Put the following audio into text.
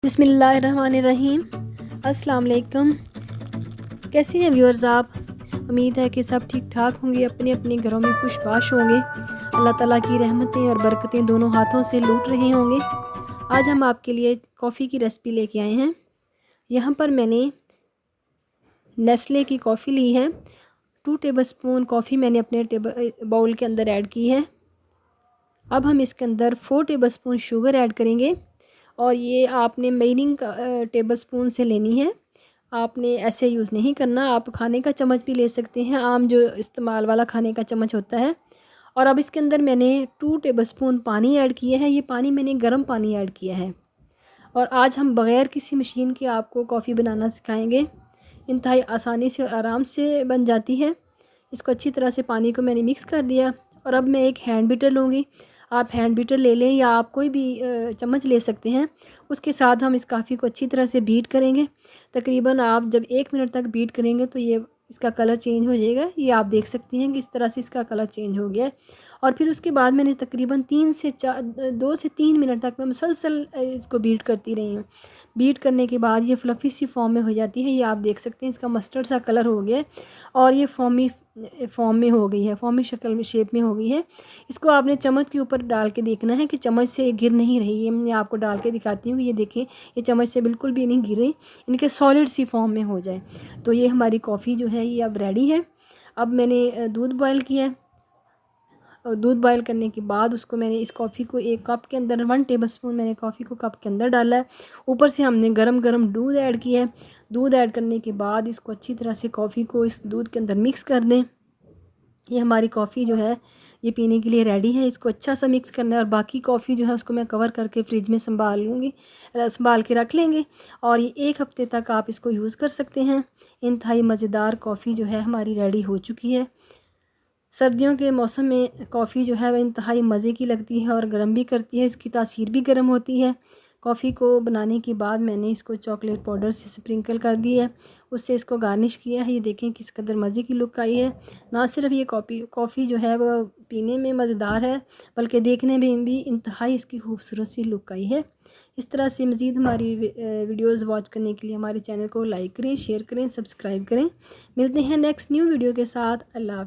बिस्मिल्लाहिर्रहमानिर्रहीम। अस्सलाम वालेकुम। कैसे हैं व्यूअर्स आप? उम्मीद है कि सब ठीक ठाक होंगे, अपने अपने घरों में खुशबाश होंगे, अल्लाह ताला की रहमतें और बरकतें दोनों हाथों से लूट रहे होंगे। आज हम आपके लिए कॉफ़ी की रेसिपी लेके आए हैं। यहाँ पर मैंने नेस्ले की कॉफ़ी ली है। 2 टेबलस्पून कॉफ़ी मैंने अपने बाउल के अंदर ऐड की है। अब हम इसके अंदर 4 टेबलस्पून शुगर ऐड करेंगे और ये आपने मेजरिंग टेबलस्पून से लेनी है। आपने ऐसे यूज़ नहीं करना, आप खाने का चम्मच भी ले सकते हैं, आम जो इस्तेमाल वाला खाने का चम्मच होता है। और अब इसके अंदर मैंने 2 टेबलस्पून पानी ऐड किया है। ये पानी मैंने गर्म पानी ऐड किया है। और आज हम बग़ैर किसी मशीन के आपको कॉफ़ी बनाना सिखाएंगे। इंतहाई आसानी से और आराम से बन जाती है। इसको अच्छी तरह से पानी को मैंने मिक्स कर दिया और अब मैं एक हैंड बीटर लूँगी। आप हैंड बीटर ले लें या आप कोई भी चम्मच ले सकते हैं। उसके साथ हम इस कॉफ़ी को अच्छी तरह से बीट करेंगे। तकरीबन आप जब 1 मिनट तक बीट करेंगे तो ये इसका कलर चेंज हो जाएगा। ये आप देख सकते हैं कि इस तरह से इसका कलर चेंज हो गया है। और फिर उसके बाद मैंने तकरीबन 2 से 3 मिनट तक मैं मुसलसल इसको बीट करती रही हूँ। बीट करने के बाद ये फ्लफ़ी सी फॉर्म में हो जाती है। ये आप देख सकते हैं इसका मस्टर्ड सा कलर हो गया है और ये फॉर्म में हो गई है, फॉर्मी शक्ल में, शेप में हो गई है। इसको आपने चम्मच के ऊपर डाल के देखना है कि चम्मच से ये गिर नहीं रही है। मैं आपको डाल के दिखाती हूँ। ये देखें, ये चम्मच से बिल्कुल भी नहीं गिर रही, इनके सॉलिड सी फॉर्म में हो जाए तो ये हमारी कॉफ़ी जो है ये अब रेडी है। अब मैंने दूध बॉयल किया है और दूध बॉयल करने के बाद उसको मैंने इस कॉफ़ी को एक कप के अंदर 1 टेबलस्पून मैंने कॉफ़ी को कप के अंदर डाला है। ऊपर से हमने गरम गरम दूध ऐड किया है। दूध ऐड करने के बाद इसको अच्छी तरह से कॉफ़ी को इस दूध के अंदर मिक्स कर दें। ये हमारी कॉफ़ी जो है ये पीने के लिए रेडी है। इसको अच्छा सा मिक्स करना है और बाकी कॉफ़ी जो है उसको मैं कवर करके फ्रिज में संभाल के रख लेंगे और ये 1 हफ़्ते तक आप इसको यूज़ कर सकते हैं। इंतहाई मज़ेदार कॉफ़ी जो है हमारी रेडी हो चुकी है। सर्दियों के मौसम में कॉफ़ी जो है वह इंतहाई मज़े की लगती है और गर्म भी करती है। इसकी तासीर भी गर्म होती है। कॉफ़ी को बनाने के बाद मैंने इसको चॉकलेट पाउडर से स्प्रिंकल कर दिया है, उससे इसको गार्निश किया है। ये देखें किस कदर मज़े की लुक आई है। ना सिर्फ ये कॉफ़ी जो है वह पीने में मज़ेदार है बल्कि देखने में भी इंतहाई इसकी खूबसूरत सी लुक आई है। इस तरह से मज़ीद हमारी वीडियोज़ वॉच करने के लिए हमारे चैनल को लाइक करें, शेयर करें, सब्सक्राइब करें। मिलते हैं नेक्स्ट न्यू वीडियो के साथ। अल्लाह।